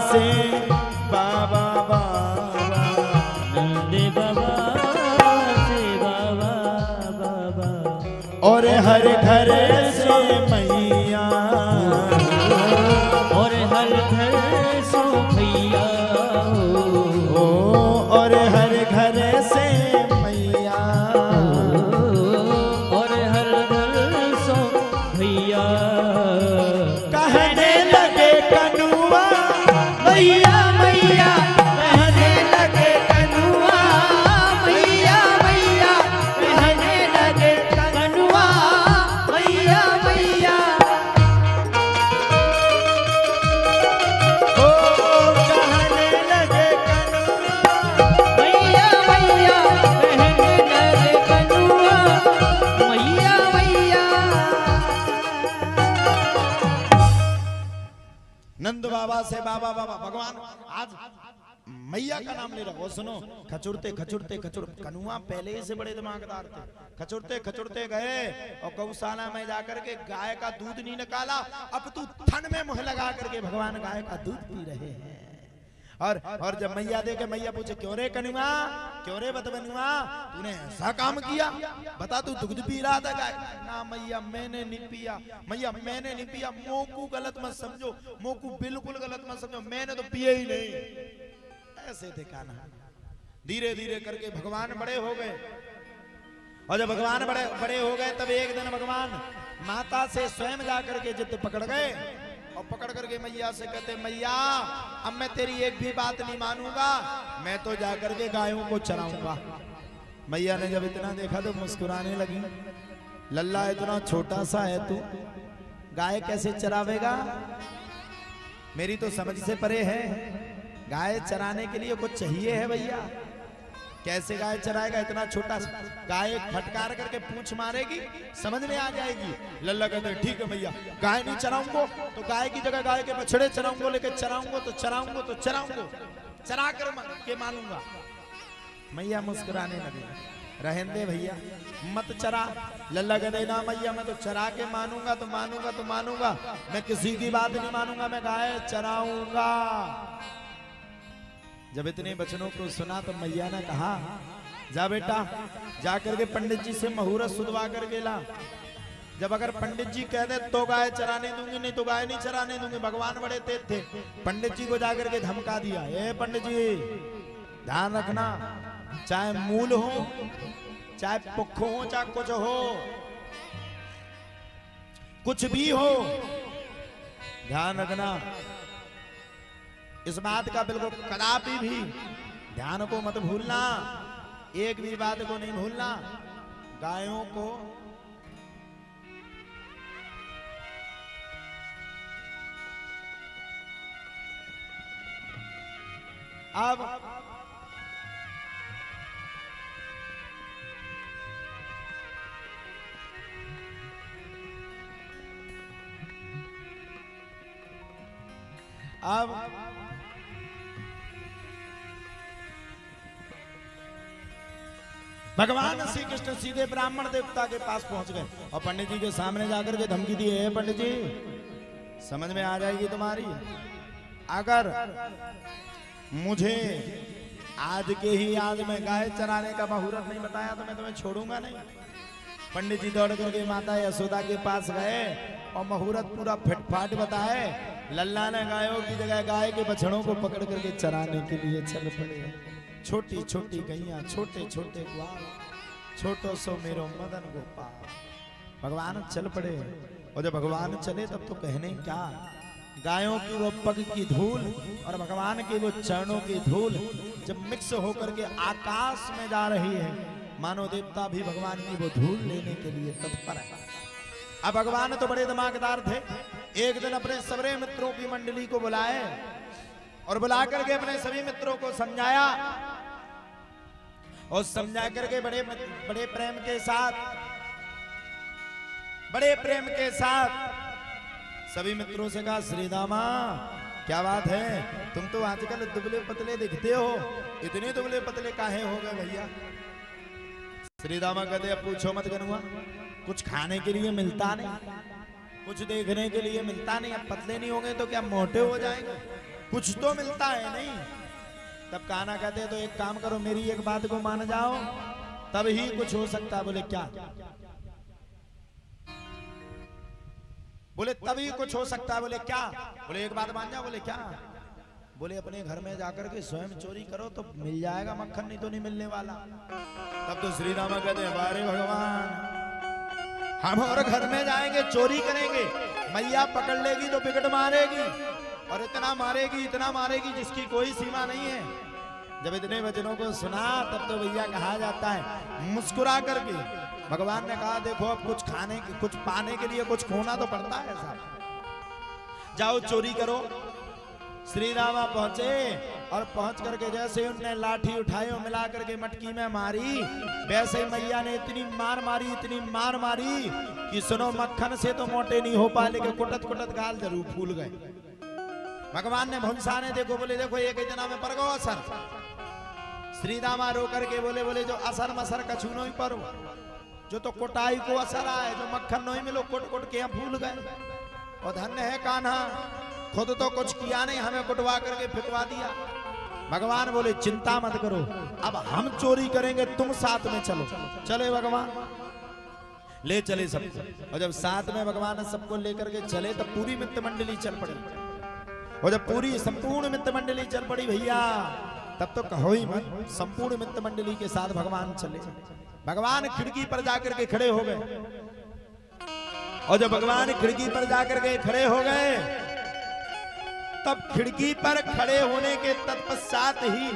से बाबा बाबा, नंद बाबा से बाबा बाबा, और हर घर से मैया, और हर घर सो भैया ओ और हर घर से मैया, और हर घर सो भैया। कहने लगे कनुआ मैया मैया कहने लगे कनुआ, मैया मैया कहने लगे कनुआ, मैया मैया। ओ कहने लगे कनुआ, मैया मैया कहने लगे कनुआ, मैया मैया। नंद बाबा से बाबा बाबा। भगवान आज मैया का नाम ले रहा हो। सुनो, खचुरते खचुरते खचुर, कनुआ पहले ही से बड़े दिमागदार थे। खचुरते खचुरते गए और गौशाला में जाकर के गाय का दूध नहीं निकाला, अब तू थन में मुंह लगा करके भगवान गाय का दूध पी रहे हैं। और जब मैया देखे, मैया पूछे क्यों रे कनुआ, क्यों रे बदबनुआ, तूने ऐसा काम किया, बता तू दूध पी रहा था गाय। ना मैया मैंने नहीं पिया, मैया मैंने नहीं पिया, मोकू गलत मत समझो, मोकू बिल्कुल गलत मत समझो, मैंने तो पिए ही नहीं। ऐसे थे कान्हा। धीरे धीरे करके भगवान बड़े हो गए, और जब भगवान बड़े हो गए तब एक दिन भगवान माता से स्वयं जाकर के जिद पकड़ गए, और पकड़ करके मैया से कहते, मैया अब मैं तेरी एक भी बात नहीं मानूंगा, मैं तो जाकर के गायों को चराऊंगा। मैया ने जब इतना देखा तो मुस्कुराने लगी, लल्ला इतना छोटा सा है तू, गाय कैसे चरावेगा, मेरी तो समझ से परे है। गाय चराने के लिए कुछ चाहिए है भैया, कैसे गाय चराएगा इतना छोटा सा। गाय फटकार करके पूंछ मारेगी, समझ में आ जाएगी। लल्ला कहते ठीक है भैया, गाय नहीं चराऊंगा तो गाय की जगह गाय के बछड़े चराऊंगा, लेकिन चराऊंगा तो चरा कर के मानूंगा। मैया मुस्कुराने लगी, रहेंदे भैया मत चरा। लल्ला कहते ना मैया मैं तो चरा के मानूंगा तो मानूंगा, मैं किसी की बात नहीं मानूंगा, मैं गाय चराऊंगा। जब इतने बचनों को सुना तो मैया ने कहा, जा बेटा जा करके पंडित जी से मुहूर्त सुधवा करके ला। जब अगर पंडित जी कह दे तो गाय चराने दूंगी, नहीं तो गाय नहीं चराने दूंगी। भगवान बड़े तेज थे, पंडित जी को जाकर के धमका दिया, ए पंडित जी ध्यान रखना, चाहे मूल हो, चाहे पुख हो, चाहे कुछ हो, कुछ भी हो, ध्यान रखना इस बात का बिल्कुल कदापि भी ध्यान को मत भूलना, एक भी बात को नहीं भूलना। गायों को अब भगवान श्री कृष्ण सीधे ब्राह्मण देवता के पास पहुंच गए और पंडित जी के सामने जाकर के धमकी दी, है पंडित जी समझ में आ जाएगी तुम्हारी, अगर मुझे आज के ही आज में गाय चराने का मुहूर्त नहीं बताया तो मैं तुम्हें छोड़ूंगा नहीं। पंडित जी दौड़ करके माता यशोदा के पास गए और मुहूर्त पूरा फिटफाट बताए। लल्ला ने गायों की जगह गाय के बछड़ों को पकड़ करके चराने के लिए चल पड़े। छोटी छोटी गैया, छोटे छोटे ग्वाल, छोटो सो मेरो मदन गोपाल। भगवान चल पड़े, और जब भगवान चले तब तो कहने क्या, गायों की वो पग की धूल और भगवान के वो चरणों की धूल जब मिक्स होकर के आकाश में जा रही है, मानो देवता भी भगवान की वो धूल लेने के लिए तत्पर है। अब भगवान तो बड़े दिमागदार थे, एक दिन अपने सबरे मित्रों की मंडली को बुलाए और बुला करके अपने सभी मित्रों को समझाया, और समझा करके बड़े प्रेम के साथ सभी मित्रों से कहा, श्रीदामा क्या बात है, तुम तो आजकल दुबले पतले दिखते हो, इतने दुबले पतले काहे हो गए भैया। श्रीदामा कहते अब पूछो मत करूँगा, कुछ खाने के लिए मिलता नहीं, कुछ देखने के लिए मिलता नहीं, अब पतले नहीं होंगे तो क्या मोटे हो जाएंगे। कुछ तो मिलता है नहीं। तब कान्हा कहते तो एक काम करो, मेरी एक बात को मान जाओ तब ही कुछ हो सकता है। बोले क्या? बोले तभी कुछ हो सकता है। बोले क्या? बोले एक बात मान जाओ। बोले क्या? बोले अपने घर में जाकर के स्वयं चोरी करो तो मिल जाएगा मक्खन, नहीं तो नहीं मिलने वाला। तब तो श्री रामा कहते हैं अरे भगवान, हम और घर में जाएंगे चोरी करेंगे, मैया पकड़ लेगी तो बिकट मारेगी, और इतना मारेगी जिसकी कोई सीमा नहीं है। जब इतने वचनों को सुना तब तो भैया कहा जाता है मुस्कुरा करके भगवान ने कहा देखो अब कुछ खाने के, कुछ पाने के लिए कुछ खोना तो पड़ता है साहब, जाओ चोरी करो। श्री रामा पहुंचे और पहुंच करके जैसे उनने लाठी उठाई और मिला करके मटकी में मारी, वैसे ही मैया ने इतनी मार मारी कि सुनो मक्खन से तो मोटे नहीं हो पाए, लेकिन कुटत कुटत गाल जरूर फूल गए। भगवान ने भंसाने देखो, बोले देखो एक इतना में पर गो असर। श्री रामा रो करके बोले जो असर मसर कछु नहीं परो, जो तो कोटाई को असर आए, जो मक्खन नहीं मिलो कुट कुट के फूल गए। और धन्य है कान्हा, खुद तो कुछ किया नहीं, हमें कुटवा करके फिकवा दिया। भगवान बोले चिंता मत करो, अब हम चोरी करेंगे, तुम साथ में चलो। चले भगवान, ले चले सबको। और जब साथ में भगवान सबको लेकर के चले तब पूरी मित्र मंडली चल पड़ी। और जब पूरी संपूर्ण मित्र मंडली चल पड़ी भैया, तब तो कहो ही मत, संपूर्ण मित्र मंडली के साथ भगवान चले। भगवान खिड़की पर जाकर के खड़े हो गए। और जब भगवान खिड़की पर जाकर के खड़े हो गए तब खिड़की पर खड़े होने के तत्पश्चात ही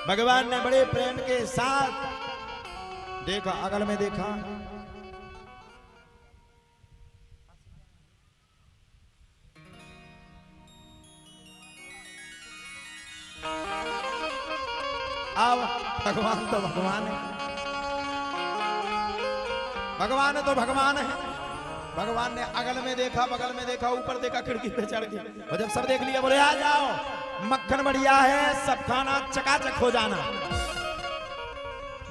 भगवान ने बड़े प्रेम के साथ देखा, अगल में देखा, अब भगवान तो भगवान है, भगवान तो भगवान है। भगवान ने अगल में देखा, बगल में देखा, ऊपर देखा, खिड़की पे चढ़ गए। और जब सब देख लिया बोले आ जाओ, मक्खन बढ़िया है, सब खाना चकाचक हो जाना।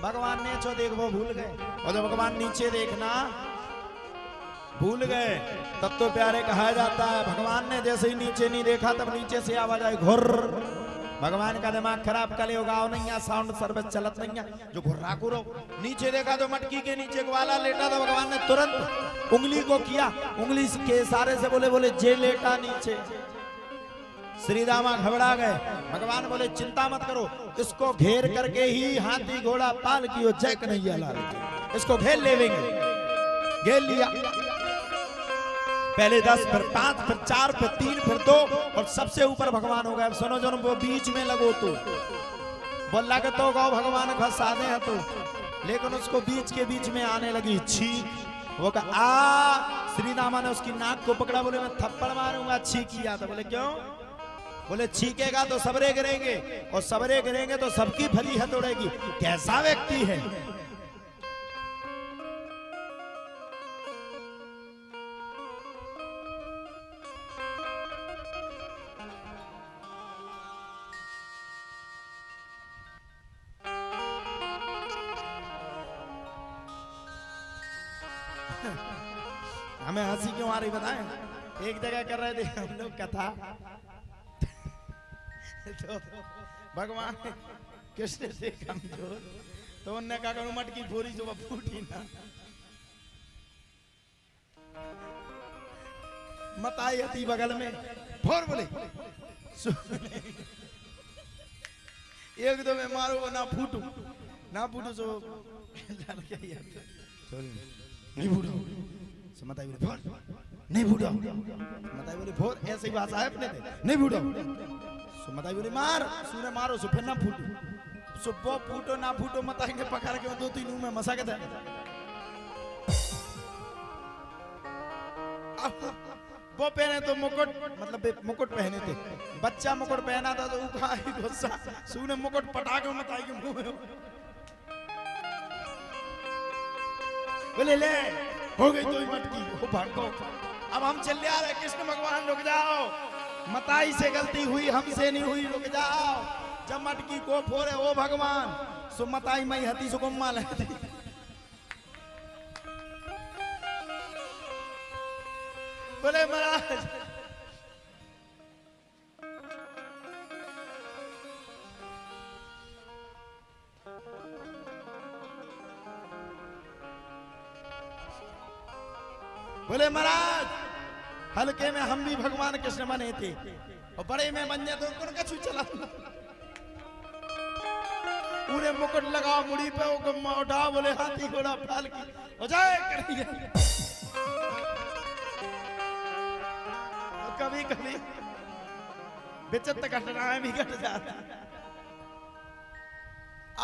भगवान ने जो देख वो भूल गए। और जब भगवान नीचे देखना भूल गए तब तो प्यारे कहा जाता है भगवान ने जैसे ही नीचे नहीं देखा तब नीचे से आवाज आई घुर। भगवान का दिमाग खराब कले उगाओ नहीं, साउंड सर्विस चलत नहीं, जो घुर्रा करो। नीचे देखा तो मटकी के नीचे ग्वाला लेटा था। भगवान ने तुरंत उंगली को किया, उंगली के इशारे से बोले जे लेटा नीचे। श्री रामा घबरा गए। भगवान बोले चिंता मत करो, इसको घेर करके ही हाथी घोड़ा पाल की जय कन्हैया लाल, इसको घेर लेंगे। घेर लिया, पहले 10 फिर 5 फिर 4 फिर 3 फिर 2 और सबसे ऊपर भगवान हो गए। अब सुनो जो वो बीच में लगो तो वो लगतो गौ भगवान फंसा दे तो, लेकिन उसको बीच के बीच में आने लगी छींक। वो कहा आ, श्री रामा ने उसकी नाक को पकड़ा, बोले मैं थप्पड़ मारूंगा। छींक किया था। बोले क्यों? बोले छींकेगा तो सबरे गिरेंगे, और सबरे गिरेंगे तो सबकी भली हथौड़ेगी। कैसा व्यक्ति है? हमें हंसी क्यों आ रही बताएं? एक जगह कर रहे थे हम लोग कथा, तो भगवान कृष्ण से कमजोर, तो उनने कहा करूं मटकी फोड़ी जो फूटी ना। मताई हती बगल में फोड़, बोले एक दो में मारो ना फूटू सो नहीं फूटो। मताई बोले फोड़, नहीं फूटो। मताई बोले फोड़, ऐसे ही भाषा है अपने थे, नहीं फूटो। सो मताई बोले मार, सूने मारो सो फिर ना फूटो। सो वो फूटो ना फूटो, मताई ने पकड़ के 2-3 मुंह में मसा के थे। वो पहने तो मुकुट, मतलब मुकुट पहने थे, बच्चा मुकुट पहना था तो उखा ही गुस्सा, सूने मुकुट पटा के मताई के मुंह में। बोले ले हो गई तो मटकी, वो भागो। अब हम चल आ रहे, कृष्ण भगवान रुक जाओ, मताई से गलती हुई, हमसे नहीं हुई, रुक जाओ। जब मटकी को फोड़े ओ भगवान, सो मताई मई हती सो गुम्मा लेती। बोले महाराज बोले महाराज हल्के में हम भी भगवान कृष्ण बने थे और बड़े में बन जाए तो उनको कछु चला पूरे मुकुट लगाओ मुड़ी पे गुम्मा उठाओ बोले हाथी घोड़ा फाल की हो जाए कभी कभी विचित्र घटनाएं भी घट जाती।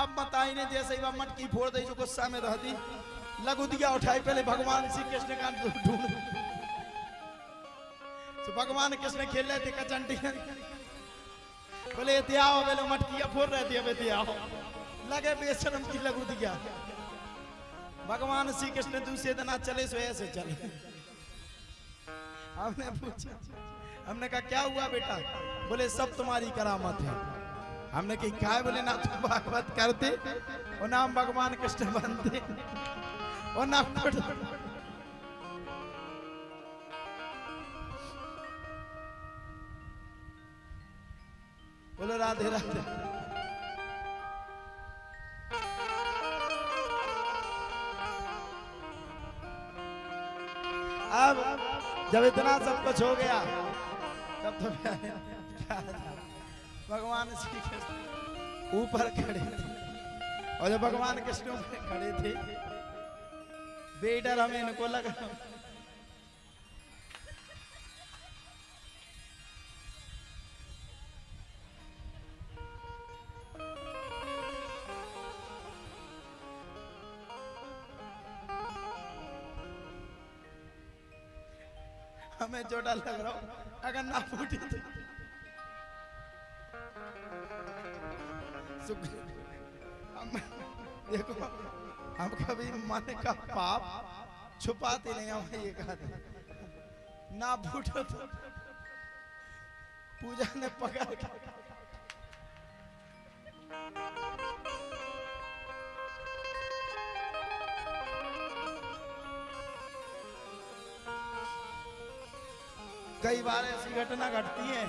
अब बताई ने जैसे ही वह मटकी फोड़ दी जो गुस्सा में रहती लगू दिया उठाई पहले भगवान श्री कृष्ण का ढूंढ तो भगवान कृष्ण खेल रहे थे कचंटी बोले आओ बोले मटकिया फोड़ रहे थे अब आओ लगे बेशरम की लगू दिया। भगवान श्री कृष्ण दूसरे दिन चले सो ऐसे चले। हमने पूछा हमने कहा क्या हुआ बेटा बोले सब तुम्हारी करामत है। हमने कही क्या है बोले ना तुम भागवत करते और ना भगवान कृष्ण बनते और ना बोलो राधे राधे। अब जब इतना सब कुछ हो गया तब तो भगवान श्री कृष्ण ऊपर खड़े थे और जब भगवान कृष्ण ऊपर खड़े थे बेडर हमें इनको लगा हमें जो डर लग रहा हो अगर ना फूटी तो देखो हम कभी मन का पाप छुपाते नहीं हम ये कहते ना फूटो तो पूजा ने पकड़ के कई बार ऐसी घटना घटती है।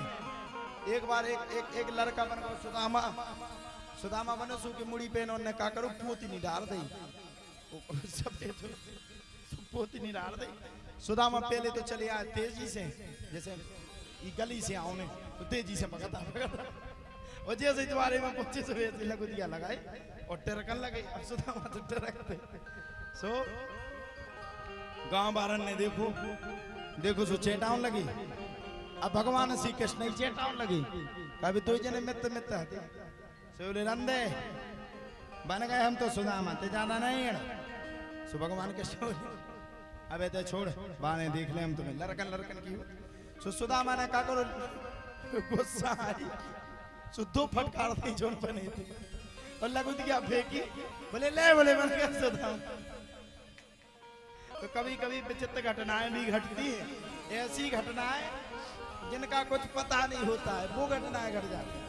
एक बार एक लड़का बन गया सुदामा बनो सु की मुड़ी पे इन्होंने क्या करो पोती नहीं डाल दी पोती नहीं डाल दी। सुदामा पहले तो चले आए तेजी से जैसे ये गली से आओ ने तो तेजी से भगता और जैसे तुम्हारे में पहुंचे से वैसे लगू दिया लगाए और टिरकन लगे। अब सुदामा तो टिरकते सो गांव बारन ने देखो सो चेटाउन लगी। अब भगवान श्री कृष्ण ही चेटाउन लगी कभी तो जने मित्र बोले रंदे बन गए हम तो सुदामा ते जाना नहीं है सो भगवान कृष्ण अबे तो छोड़ बाने देख ले हम तुम्हें लड़कन की सो सुदामा ने क्या करो गुस्सा आई सो दो फटकार दी जोन पे नहीं थी और लगू दिया फेंकी बोले ले बोले बन गया सुदामा। तो कभी कभी विचित्र घटनाएं भी घटती है। ऐसी घटनाएं जिनका कुछ पता नहीं होता है वो घटनाएं घट जाती है।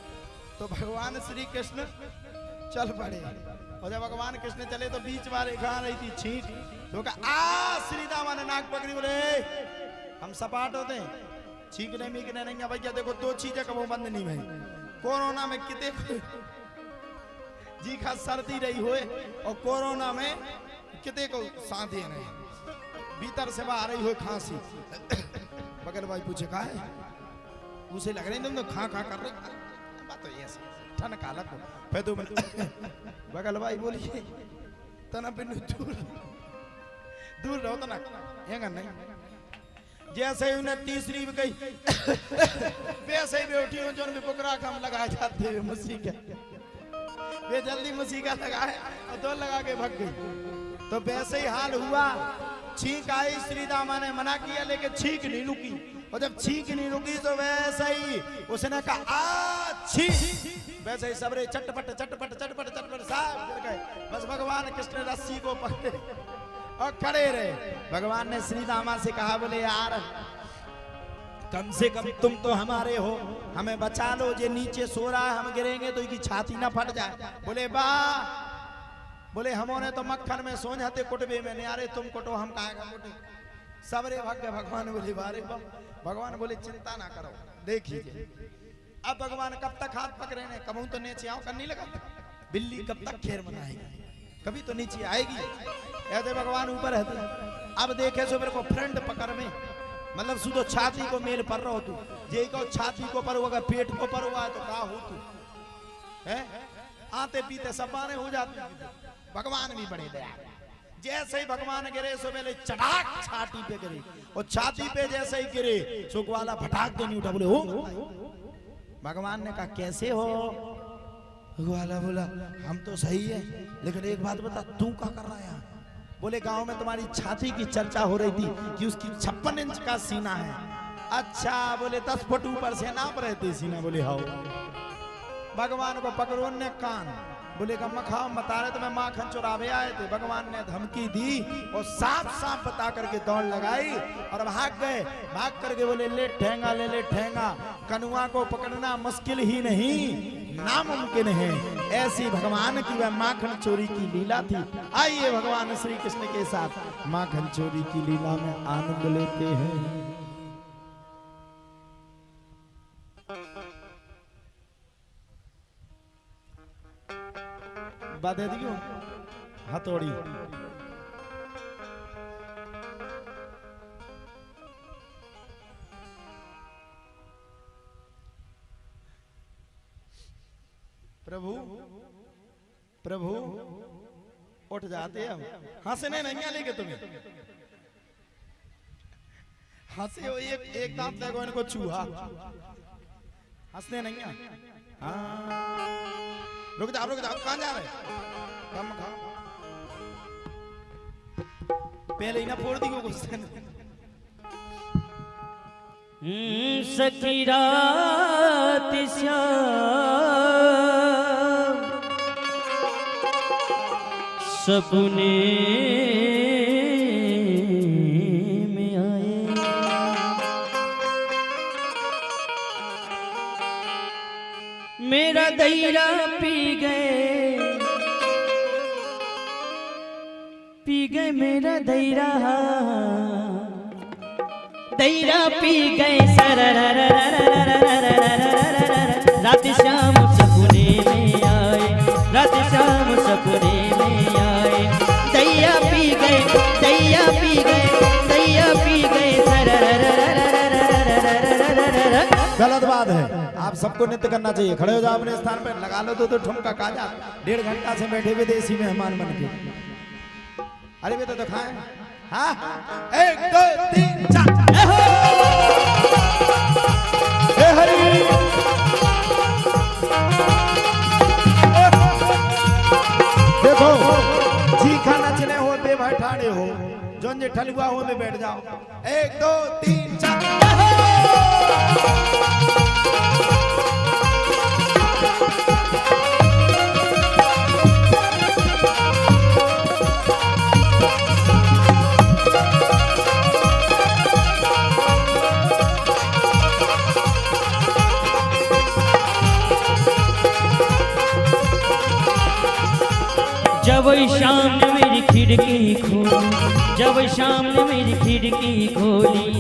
तो भगवान श्री कृष्ण चल पड़े और जब भगवान कृष्ण चले तो बीच वाले खा रही थी छींट तो कहा आ श्री दामा ने नाक पकड़ी बोले हम सपाट होते हैं छींकने मीकने नहीं है भैया। देखो दो चीजें कब बंद नहीं भाई कोरोना में कितने जी खा सर्दी रही हुए और कोरोना में कितने को साधे नहीं भीतर से बाहर रही हो खांसी बगल भाई पूछे कहा है उसे लग रही तुम तो खा कर रहे बात तो ऐसे ठन काला को फिर तो बगल भाई बोलिए तना पे दूर रहो तना ये नहीं जैसे उन्हें तीसरी भी गई वैसे ही बेटी जो भी बुकरा कम लगा जाते हुए मुसीका वे जल्दी मुसीका लगाए और दो लगा के भाग गई। तो वैसे ही हाल हुआ छींक आई श्री दामा ने मना किया लेकिन छींक नहीं रुकी और जब छींक नहीं रुकी तो वैसे ही उसने कहा आ छींक वैसे ही सबरे चटपट साहब गिर गए। बस भगवान कृष्ण रस्सी को पकड़े और खड़े रहे। भगवान ने श्री दामा से कहा बोले यार कम से कम तुम तो हमारे हो हमें बचा लो जे नीचे सो रहा है हम गिरेंगे तो इसकी छाती ना फट जाए। बोले वाह बोले हमने तो मक्खन में सो जाते कुटबे में नहीं आ रहे तुम कुटो हम कहा कुटे सबरे भाग्य। भगवान बोले बारे भगवान बोले चिंता ना करो देखिए अब भगवान कब तक हाथ पकड़े ने कबू तो नीचे आओ करने लगा बिल्ली कब तक खेर मनाएगी कभी तो नीचे आएगी। ऐसे भगवान ऊपर है अब देखे सो मेरे को फ्रंट पकड़ में मतलब सुधो छाती को मेल पर रहो तू जे को छाती को पर होगा पेट को पर हुआ तो का हो तू है आते पीते सब बाने हो जाते भगवान भी बड़े दया जैसे ही भगवान गिरे सो मेरे चटाक छाती पे गिरे और छाती पे जैसे ही गिरे सो वाला फटाक दे नहीं उठा बोले हो भगवान ने कहा कैसे हो वाला बोला हम तो सही है लेकिन एक बात बता तू क्या कर रहा है यहाँ बोले गांव में तुम्हारी छाती की चर्चा हो रही थी कि उसकी 56 इंच का सीना है अच्छा बोले 10 फुट ऊपर से नाप रहे थे सीना बोले हाँ भगवान को पकड़ो ने कान बोले का मखा बता रहे तो मैं माखन चुरावे आए थे भगवान ने धमकी दी और साफ साफ बता करके दौड़ लगाई और भाग गए भाग करके बोले ले ठेंगा कनुआ को पकड़ना मुश्किल ही नहीं नामुमकिन है ऐसी भगवान की वह माखन चोरी की लीला थी आइए भगवान श्री कृष्ण के साथ माखन चोरी की लीला में आनंद लेते हैं बात दियो हथौड़ी प्रभु प्रभु उठ जाते हम हंसने नहीं लेके तुम्हें हंसे हो एक दांत लगो इनको चूहा हंसने नहीं हाँ रुक जाओ कहाँ जा रहे कम खाओ पहले ही ना फोड़ दी वो गुस्से सखी रात सपने में आए मेरा दैरा पी गए मेरा दैरा पी गए रात शाम सपने में आए रात शाम सपने में आए दैया पी गए गलत बात है आप सबको नृत्य करना चाहिए खड़े हो जाओ अपने स्थान पर लगा लो तो ठुमका काजा 1.5 घंटा से बैठे विदेशी मेहमान बन के अरे बेटा तो खाए हाँ 1 2 3 4 हे हरि देखो जी खाना चले हो बे बैठाड़े हो जोन जे ठलुआ हो में बैठ जाओ 1 2 3 4 जब शाम ने मेरी खिड़की खोली जब शाम ने मेरी खिड़की खोली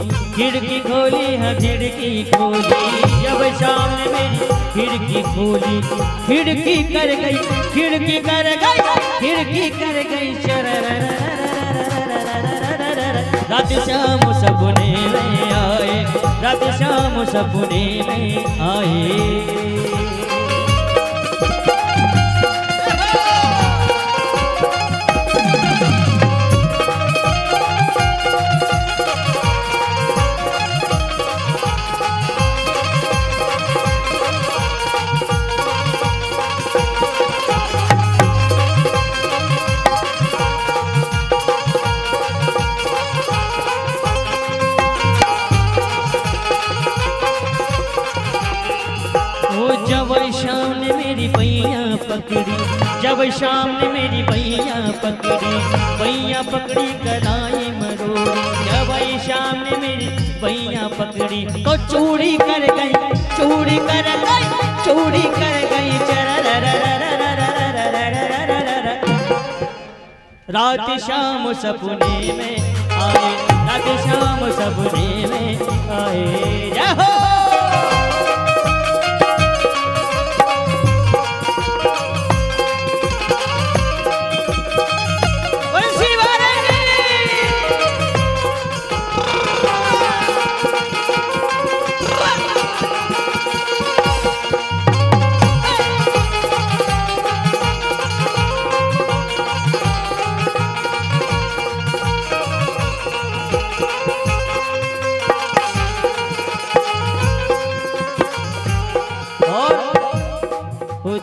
है खिड़की खोली जब शाम ने मेरी खिड़की खोली खिड़की कर गई रात शाम सपने में आए रात शाम सपने में आए जब शाम ने मेरी बैया पकड़ी कलाई मरोड़ी जब शाम ने मेरी बैया पकड़ी तो चूड़ी कर गई रात शाम सपने में आए रात शाम सपने में आए जाओ बंसी वाले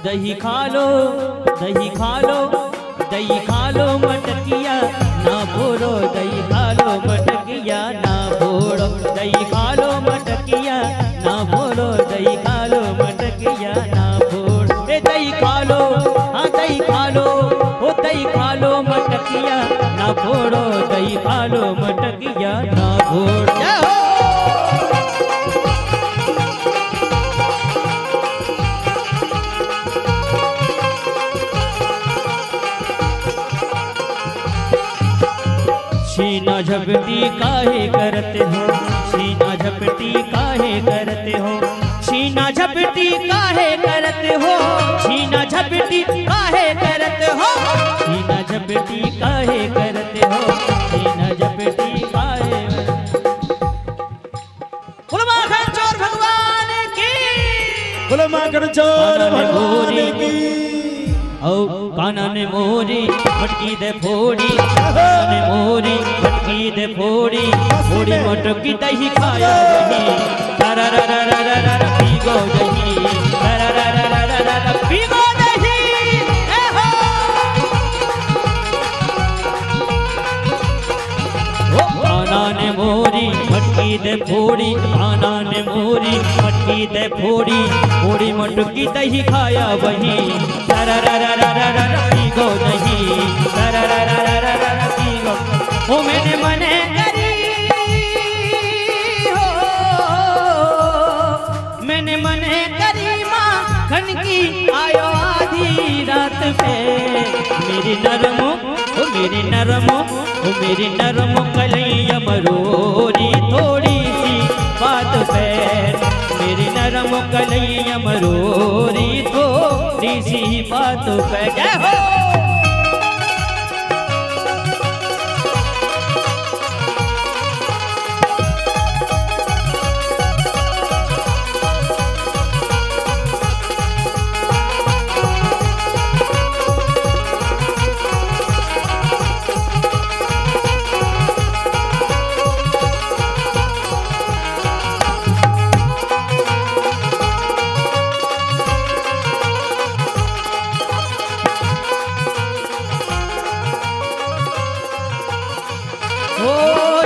दही खा लो, दही खा लो, दही खा लो मटकिया ना फोड़ो, दही खा लो मटकिया ना फोड़ो, दही खा लो मटकिया ना फोड़ो, दही खा लो मटकिया ना फोड़ो। ए दही खा लो, हाँ दही खा लो, ओ दही खा लो मटकिया ना फोड़ो, दही खा लो मटकिया ना फोड़ो। सीना झपटी काहे करते हो, सीना झपटी काहे करते हो, सीना झपटी काहे करते हो, सीना झपटी काहे करते हो, सीना झपटी काहे करते हो, सीना झपटी काहे। बोलो माखन चोर भगवान की, बोलो माखन चोर भगवान की। औ काना ने मोरी मटकी दे फोड़ी, काना ने मोरी मटकी दे फोड़ी, फोड़ी मटकी दही खाया वही, रा रा रा रा रा रा पीगो दही, रा रा रा रा रा रा पीगो दही। ए हो ओ काना ने मोरी मटकी दे फोड़ी, काना ने मोरी मटकी दे फोड़ी, फोड़ी मटकी दही खाया वही, रा रा रा रा रा रा पीगो दही, रा रा रा रा रा रा पीगो। ओ मैंने मने करी हो, मैंने मने करी माखन की आयो आधी रात पे, मेरी नरमो ओ मेरी नरमो ओ मेरी नरमो कलैया मरोरी थोड़ी सी बात पे, मेरी नरम कलैया मरोरी थोड़ी सी बात पे। जय हो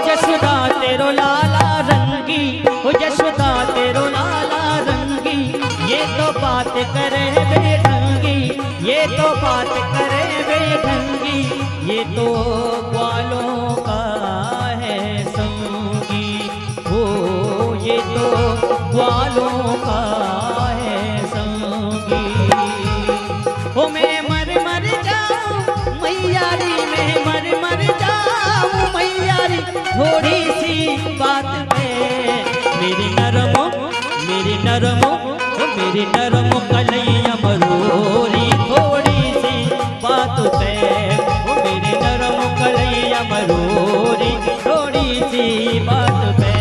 जसोदा तेरो लाला रंगी, ओ जसोदा तेरो लाला रंगी, ये तो बात करे बेढंगी, ये तो बात करे बेढंगी, ये तो ग्वालों का है संगी, ओ ये तो ग्वालों का है संगी। ओ मैं मर मर जाऊं मैयारी, मैं मर मर जाऊं मैयारी थोड़ी सी बात पे, मेरी नरमो मेरी नरमो ओ मेरी नरमो कलैया मरोरी थोड़ी सी बात पे, ओ मेरी नरमो कलैया मरोरी थोड़ी सी बात पे,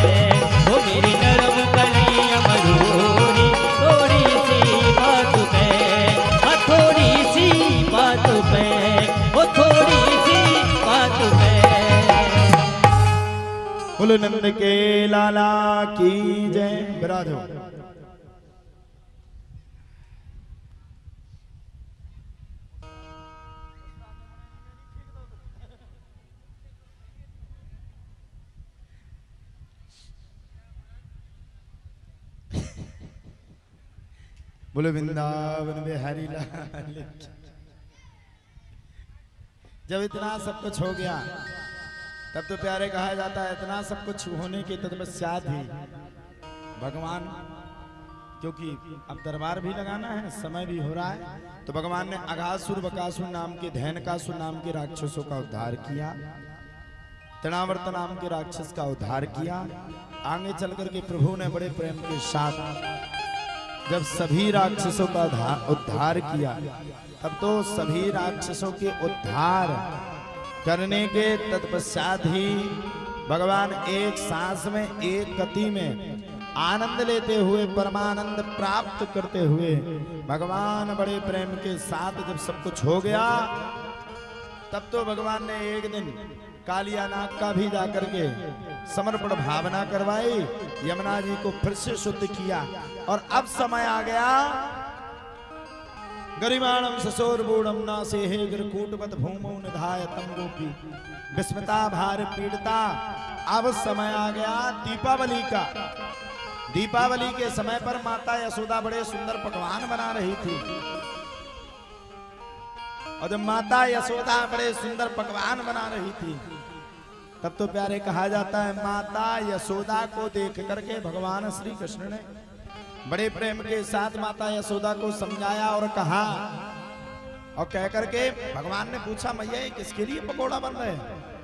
ओ मेरी नरमो कलैया मरोरी थोड़ी सी बात पे, थोड़ी सी बात पे, ओ थोड़ी सी बात पे। बोलो नंद के लाला की जय। विराज हो। बोलो वृंदावन बिहारी लाल। जब इतना सब कुछ हो गया तब तो प्यारे कहा जाता है, इतना सब कुछ होने के तत्पश्चात ही भगवान, क्योंकि अब दरबार भी लगाना है, समय भी हो रहा है, तो भगवान ने अघासुर बकासुर नाम के, धैनकासुर नाम के राक्षसों का उद्धार किया, तृणावर्त नाम के राक्षस का उद्धार किया। आगे चल करके प्रभु ने बड़े प्रेम के साथ जब सभी राक्षसों का उद्धार किया, तब तो सभी राक्षसों के उद्धार करने के तत्पश्चात ही भगवान एक सांस में, एक गति में आनंद लेते हुए, परमानंद प्राप्त करते हुए, भगवान बड़े प्रेम के साथ जब सब कुछ हो गया, तब तो भगवान ने एक दिन कालिया नाग का भी जाकर के समर्पण भावना करवाई, यमुना जी को फिर से शुद्ध किया। और अब समय आ गया गरिमाणं ससोर्बूढं नासेहे गिरकूटवत् भूमौ निधाय तं गोपी विस्मिता भार पीड़िता। अब समय आ गया दीपावली का। दीपावली के समय पर माता यशोदा बड़े सुंदर पकवान बना रही थी। और जब माता यशोदा बड़े सुंदर पकवान बना रही थी तब तो प्यारे कहा जाता है माता यशोदा को देख करके भगवान श्री कृष्ण ने बड़े प्रेम के साथ माता यशोदा को समझाया और कहा। और कह करके भगवान ने पूछा मैया ये किसके लिए पकोड़ा बन रहे हैं?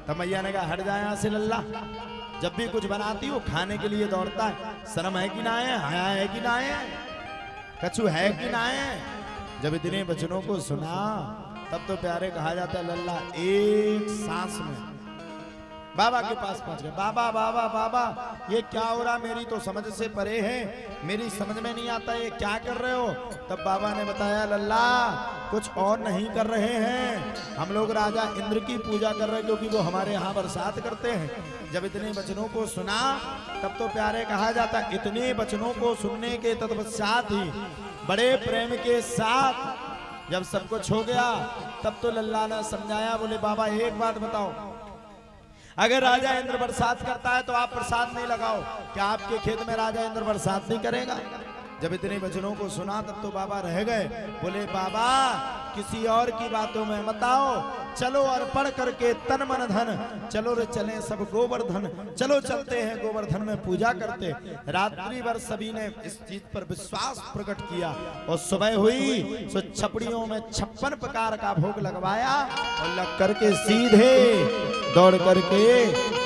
तब मैया ने कहा हट जाए यहाँ से लल्ला, जब भी कुछ बनाती हो खाने के लिए दौड़ता है। शर्म है कि ना है, हया है कि ना है, कछु है कि ना है? जब इतने वचनों को सुना तब तो प्यारे कहा जाता है लल्ला एक सांस में बाबा के पास पहुंच गए। बाबा बाबा बाबा ये क्या हो रहा, मेरी तो समझ से परे है, मेरी समझ में नहीं आता ये क्या कर रहे हो? तब बाबा ने बताया लल्ला कुछ और नहीं कर रहे हैं, हम लोग राजा इंद्र की पूजा कर रहे हैं क्योंकि वो हमारे यहाँ बरसात करते हैं। जब इतने वचनों को सुना तब तो प्यारे कहा जाता इतने वचनों को सुनने के तत्पश्चात ही बड़े प्रेम के साथ जब सब कुछ हो गया तब तो लल्ला ने समझाया। बोले बाबा एक बात बताओ, अगर राजा इंद्र बरसात करता है तो आप प्रसाद नहीं लगाओ, क्या आपके खेत में राजा इंद्र बरसात नहीं करेगा? जब इतने वचनों को सुना तब तो बाबा रह गए। बोले बाबा किसी और की बातों में मत आओ, चलो अर्पण करके तन मन धन, चलो रे चलें सब गोवर्धन, चलो चलते हैं गोवर्धन में पूजा करते। रात्रि भर सभी ने इस चीज पर विश्वास प्रकट किया और सुबह हुई तो छपड़ियों में 56 प्रकार का भोग लगवाया और लग करके सीधे दौड़ करके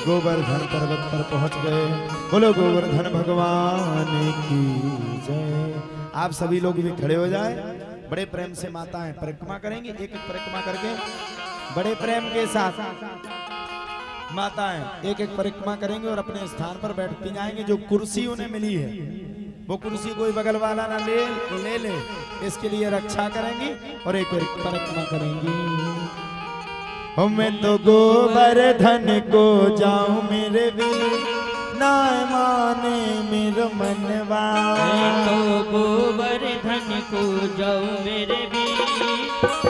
गोवर्धन पर्वत पर पहुंच गए। बोलो गोवर्धन भगवान की जय। आप सभी लोग भी खड़े हो जाए, बड़े प्रेम से माताएं परिक्रमा करेंगी। एक एक परिक्रमा करके बड़े प्रेम के साथ माताएं एक एक परिक्रमा करेंगे और अपने स्थान पर बैठती जाएंगे। जो कुर्सी उन्हें मिली है वो कुर्सी कोई बगल वाला ना ले ले, इसके लिए रक्षा करेंगी और एक परिक्रमा करेंगी। मैं तो गोवर्धन को जाऊं मेरे वीर, ना माने मेरा मनवा। तो गोवर्धन को जाऊं मेरे वीर,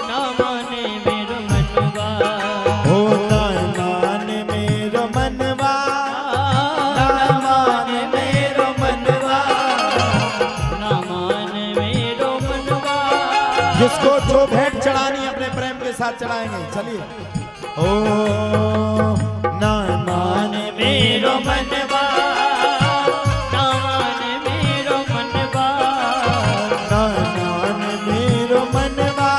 ना माने मेरा मनवा। हो ना माने मेरा मनवा, ना माने मेरा मनवा, ना माने मेरा मनवा। जिसको जो भेंट चढ़ानी अपने प्रेम के साथ चढ़ाएंगे। चलिए ओ ना माने मेरो मनवा, ना माने मेरो मनवा, ना माने मेरो मनवा,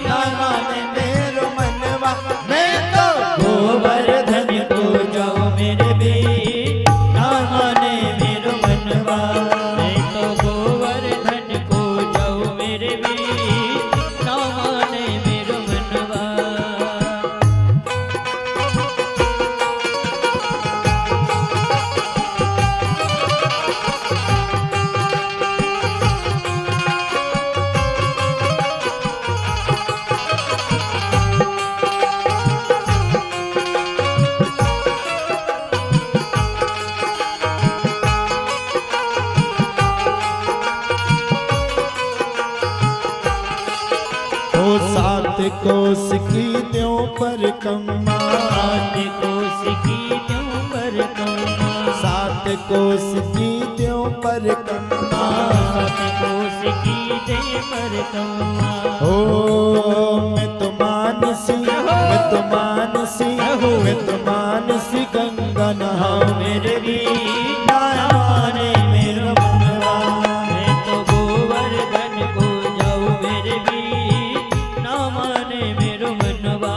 ना माने मेरो मनवा। मैं तो गोवर्धन को जाऊं मेरे वीर, ना माने मेरो मनवा। मैं तो गोवर्धन को जाऊं मेरे वीर, ना माने मेरो मनवा। सात कोस की त्यों पर कम्मा, सात कोस की त्यों पर कम्मा, सात कोस की त्यों पर कम्मा, सात कोस की त्यों पर कम्मा। ओ मैं तो मानसी, मैं तो मानसी, मैं तो मानसी गंगा नहाऊं मेरे वीर, ना माने मेरा मनवा। मैं तो गोवर्धन को जाऊं मेरे वीर, ना माने मेरो मनवा।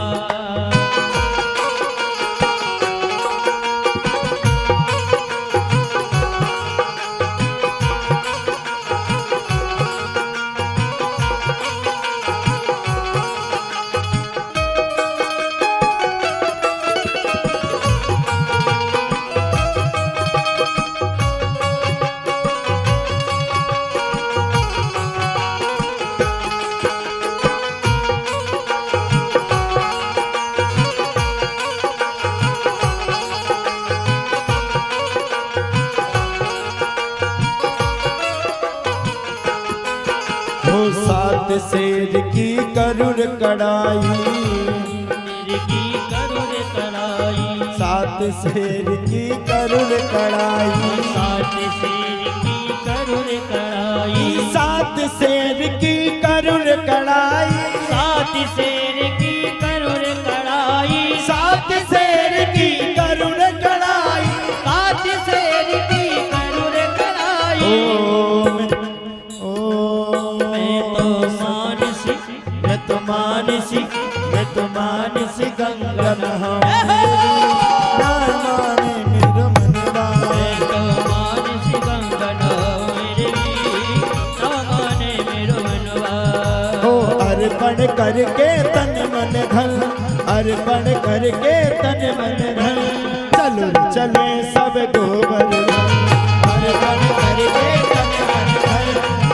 सात शेर की करुण कड़ाई, की करुण कड़ाई, सात शेर की करुण कड़ाई, सात शेर की करुण कड़ाई, सात शेर की करुण कड़ाई, सात शेर की करुण कड़ाई, सात शेर की करुण कड़ाई, सात शेर की करुण कड़ाई। मैं तो मानसी, मैं तो मानसी गंगा नहाऊं, ना माने मेरो मनवा, मैं तो मानसी गंगा नहाऊं, ना माने मेरो मनवा। हो अर्पण करके तन मन धन, अर्पण करके तन मन धन, चलो चले सब गोवर्धन, अर्पण करके तन मन धन,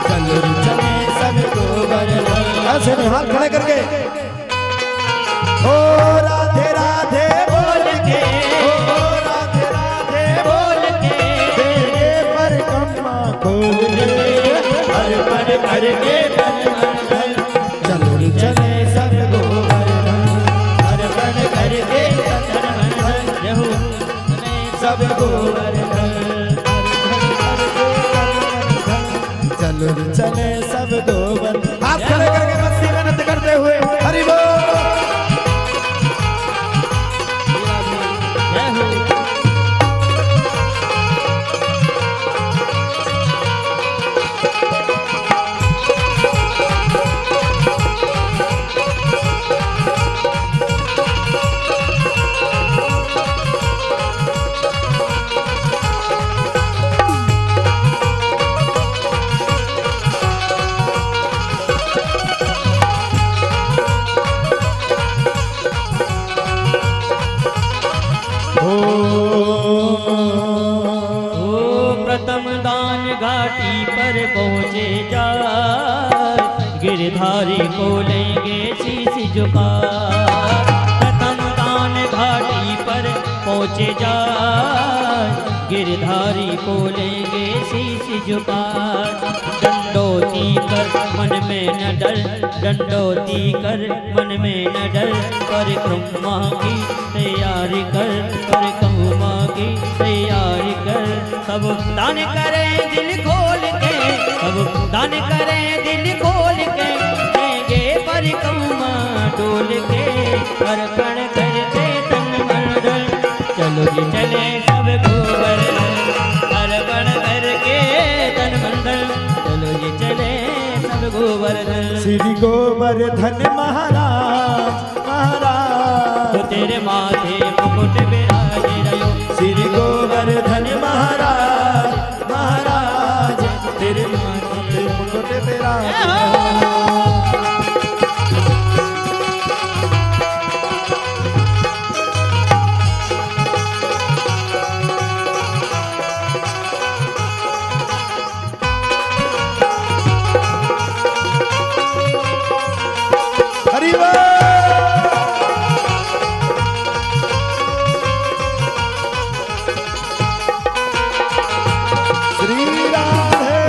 चलो चले सब गोवर्धन। ऐसे में हाथ खड़े करके ओ राधे राधे बोल के, ओ राधे राधे बोल के, तेरे पर कम्मा खोल के, अर्पण करके तन मन धन, चलो चले सब गोवर्धन, अर्पण करके तन मन धन, सब गोवर्धन, चलो चले सब गोवर्धन। हाथ खड़े करके मस्ती मेहनत करते हुए हरि बोल। प्रथम दान घाटी पर पहुँचे जा, गिरधारी को लेंगे शीश झुका। प्रथम दान घाटी पर पहुँचे जा, गिरधारी को लेंगे शीश झुका। दंडोती कर मन में न डर, दंडोती कर मन में न डर, परिक्रमा की तैयारी कर, परिक्रमा की तैयारी कर। सब दान करें दिल खोल के, सब दान करें दिल खोल के, देंगे परिक्रमा डोल के, अर्पण करके तन मन धन, चलो जी चले सब गोवर्धन, अर्पण करके तन मन धन, चलो जी चले सब गोवर्धन। श्री गोवर्धन महाराज, महाराज तो तेरे माथे मुकुट विराज रहो, श्री गोवर्धन महाराज, महाराज तेरे माथे मुकुट विराज। हरि बोल। श्री राधे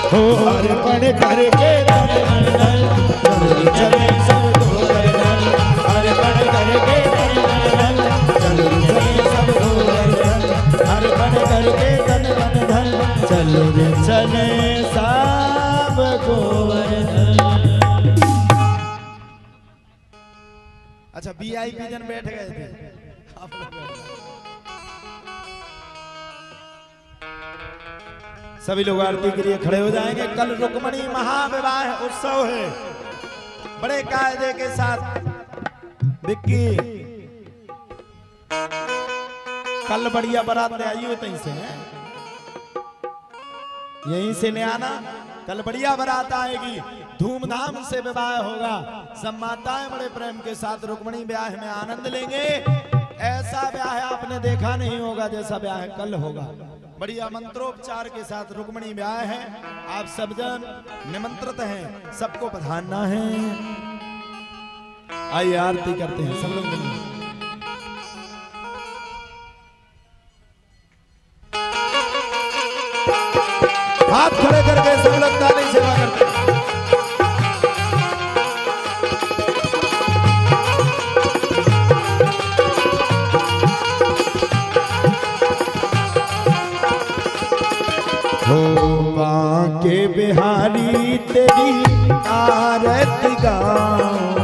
हो अर्पण करके तन मन धन, चलो चले सब गोवर्धन, अर्पण करके तन मन धन, चलो चले सब गोवर्धन, अर्पण करके तन मन धन, चलो चले सब गोवर्धन। अच्छा VIP जन बैठ गए थे, आप लोग सभी लोग आरती के लिए खड़े हो जाएंगे। कल रुक्मणी महाविवाह उत्सव है, बड़े कायदे के साथ। विक्की कल बढ़िया बारात ले आई हो, तहीं से है, यहीं से ले आना। कल बढ़िया बारात आएगी, धूमधाम से विवाह होगा। सब माताएं बड़े प्रेम के साथ रुक्मणी ब्याह में आनंद लेंगे। ऐसा ब्याह आपने देखा नहीं होगा जैसा ब्याह कल होगा। बढ़िया मंत्रोपचार के साथ रुक्मणी ब्याह है। आप सब जन निमंत्रित हैं, सबको पधारना है। आइए आरती करते हैं सब लोग मिलकर। हाथ खड़े करके सब लोग ताली सेवा करते हैं। के बिहारी तेरी आरती गाऊं,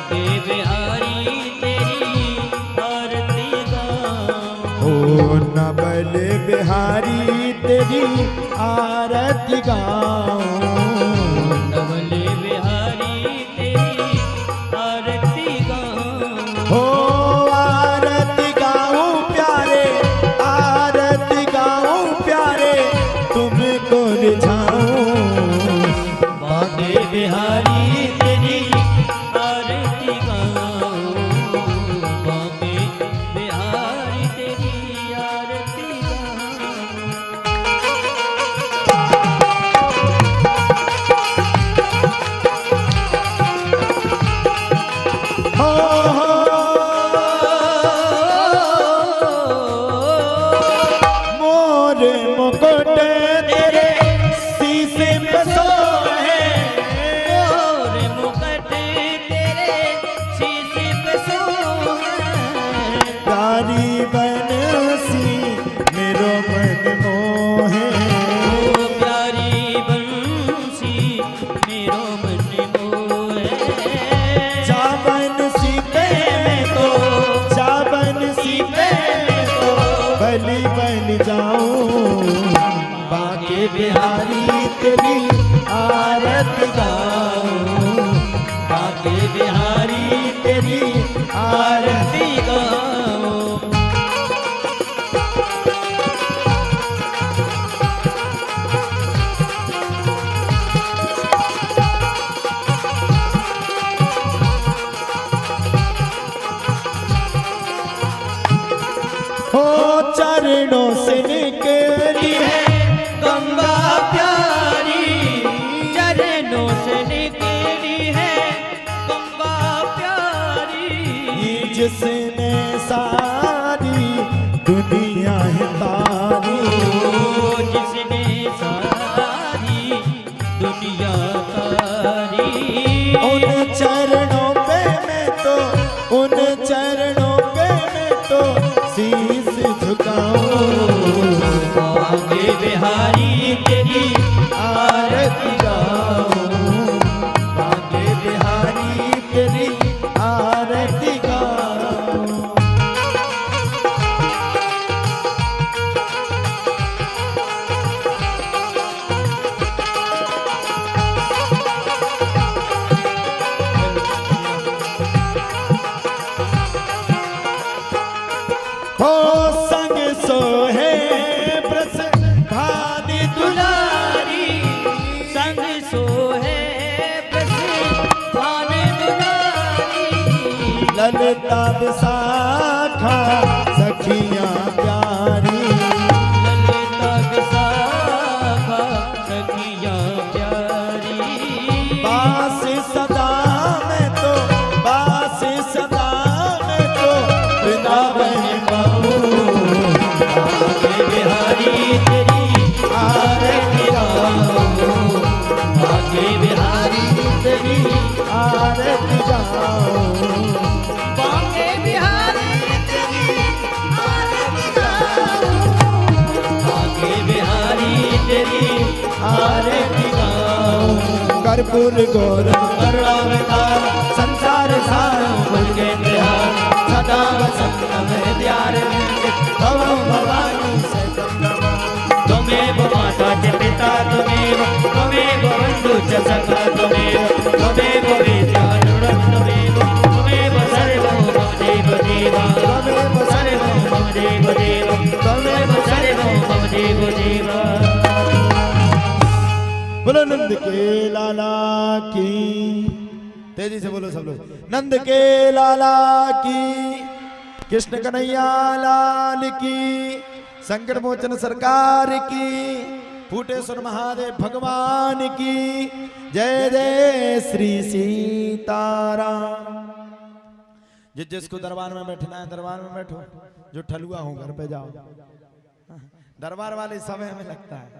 के बिहारी तेरी आरती गाऊं, ओ नवल बिहारी तेरी आरती गाऊं, नवल बिहारी तेरी आरती गाऊं, हो आरती गाऊं प्यारे, आरती गाऊं प्यारे, तुमको रिझाऊं, बाके बिहारी तेरी आरती गाऊं, बाके बिहारी तेरी आरती हो मोर मुकुट तेरे शीशे पे सोहे, मोर मुकुट तेरे शीशे पे सोहे, प्यारी बनसी मेरो मन मोहे, ओ प्यारी बंसी मेरो मन मोहे, चावन सीते में तो, चावन सीते में तो बलि बन जाऊं, बाके बिहारी तेरी आरती गाऊं, बाके बिहारी तेरी आरती गाऊं। हो चरणों से निकली है गंगा प्यारी, चरणों से निकली है गंगा प्यारी, जिसने सारी दुनिया है तारी, ओ जिसने सारी दुनिया तारी, उन चरणों पे मैं तो, उन चरणों पे मैं तो शीश झुकाऊं, बाके बिहारी तेरी आरती गाऊं, बाके बिहारी तेरी आरती गाऊं। हो संग सोहे ब्रस भानी दुलारी, संग सोहे बस भान दुलारी, ललता विशाखा सखियां प्यारी, ललिता विशाखा सखियां प्यारी, बास सदा में तो, बास सदा में तो वृंदावन गाऊं, बाके बिहारी तेरी आरती गाऊं, बाके बिहारी तेरी आरती गाऊं। बाके बिहारी तेरी आरती गाऊं, बाके बिहारी तेरी आरती गाऊं, कर्पूर गौर करुणावतार संसार सार भुज के निहार, सदा वसंत में द्यार भवो भवानी सहितं नमः। त्वमेव माता च पिता त्वमेव, त्वमेव बन्धु च सखा त्वमेव, त्वमेव विद्याधरं त्वमेव, त्वमेव सर्वं मम देव देवा, त्वमेव सर्वं मम देव देव, त्वमेव सर्वं मम देव देवा। बोलो नंद के लाला की, तेजी से बोलो सब लोग, नंद के लाला की कृष्ण कन्हैया लाल की, संकट मोचन सरकार की, फूटेश्वर महादेव भगवान की जय जय श्री सीताराम। जिसको दरबार में बैठना है दरबार में बैठो, जो ठलुआ हो घर पे जाओ। दरबार वाले समय में लगता है।